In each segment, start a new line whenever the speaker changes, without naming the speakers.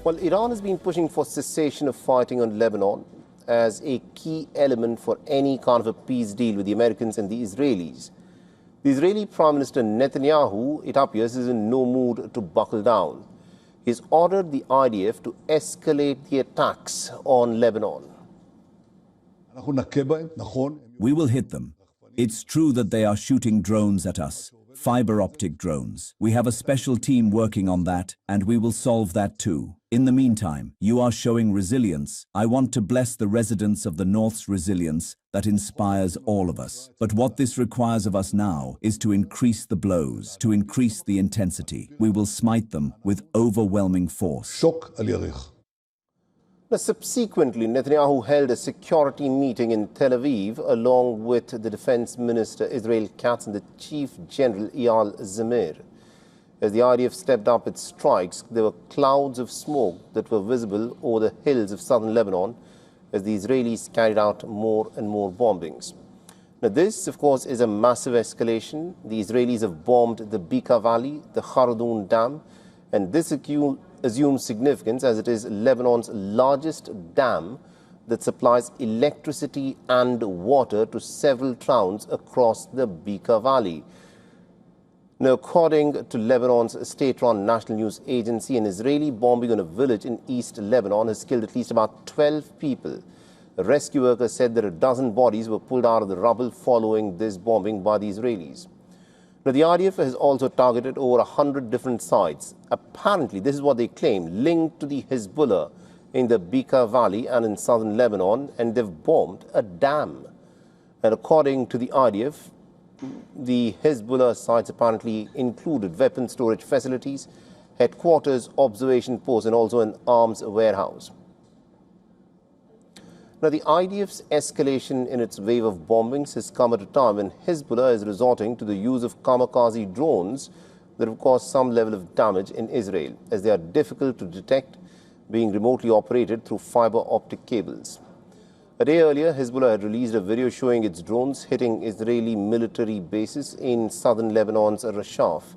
Well, Iran has been pushing for cessation of fighting on Lebanon as a key element for any kind of a peace deal with the Americans and the Israelis. The Israeli Prime Minister Netanyahu, it appears, is in no mood to buckle down. He's ordered the IDF to escalate the attacks on Lebanon.
We will hit them. It's true that they are shooting drones at us, fiber optic drones. We have a special team working on that, and we will solve that too. In the meantime, you are showing resilience. I want to bless the residents of the North's resilience that inspires all of us. But what this requires of us now is to increase the blows, to increase the intensity. We will smite them with overwhelming force.
Now, subsequently, Netanyahu held a security meeting in Tel Aviv along with the Defense Minister Israel Katz and the Chief General Eyal Zamir. As the IDF stepped up its strikes, there were clouds of smoke that were visible over the hills of southern Lebanon as the Israelis carried out more and more bombings. Now, this, of course, is a massive escalation. The Israelis have bombed the Bekaa Valley, the Khardun Dam, and this assumes significance as it is Lebanon's largest dam that supplies electricity and water to several towns across the Bekaa Valley. Now, according to Lebanon's state-run national news agency, an Israeli bombing on a village in East Lebanon has killed at least about 12 people. The rescue workers said that a dozen bodies were pulled out of the rubble following this bombing by the Israelis. Now, the IDF has also targeted over 100 different sites. Apparently, this is what they claim, linked to the Hezbollah in the Bekaa Valley and in southern Lebanon, and they've bombed a dam. And according to the IDF, the Hezbollah sites apparently included weapon storage facilities, headquarters, observation posts, and also an arms warehouse. Now, the IDF's escalation in its wave of bombings has come at a time when Hezbollah is resorting to the use of kamikaze drones that have caused some level of damage in Israel, as they are difficult to detect, being remotely operated through fiber optic cables. A day earlier, Hezbollah had released a video showing its drones hitting Israeli military bases in southern Lebanon's Rashaf.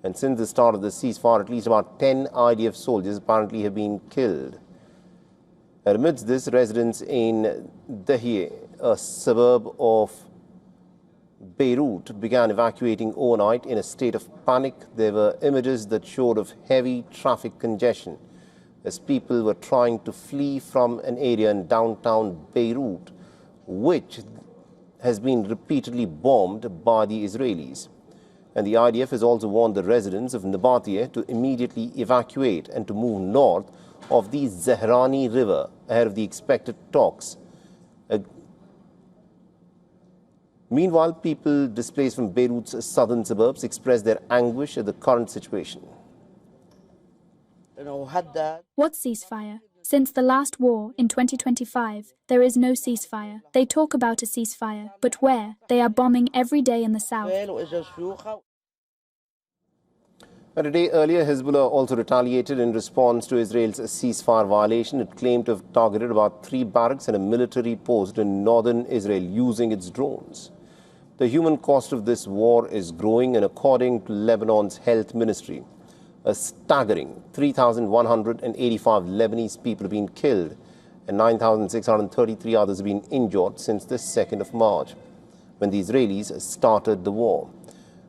And since the start of the ceasefire, at least about 10 IDF soldiers apparently have been killed. And amidst this, residents in Dahieh, a suburb of Beirut, began evacuating overnight in a state of panic. There were images that showed of heavy traffic congestion as people were trying to flee from an area in downtown Beirut, which has been repeatedly bombed by the Israelis. And the IDF has also warned the residents of Nabatiyeh to immediately evacuate and to move north of the Zahrani River ahead of the expected talks. Meanwhile, people displaced from Beirut's southern suburbs expressed their anguish at the current situation.
What ceasefire? Since the last war in 2025, there is no ceasefire. They talk about a ceasefire, but where? They are bombing every day in the south.
And a day earlier, Hezbollah also retaliated in response to Israel's ceasefire violation. It claimed to have targeted about 3 barracks and a military post in northern Israel using its drones. The human cost of this war is growing, and according to Lebanon's health ministry, a staggering 3,185 Lebanese people have been killed and 9,633 others have been injured since the 2nd of March, when the Israelis started the war.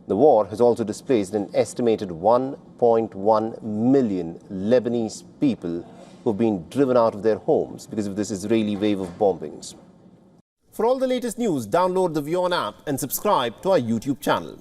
The war has also displaced an estimated 1.1 million Lebanese people who have been driven out of their homes because of this Israeli wave of bombings. For all the latest news, download the WION app and subscribe to our YouTube channel.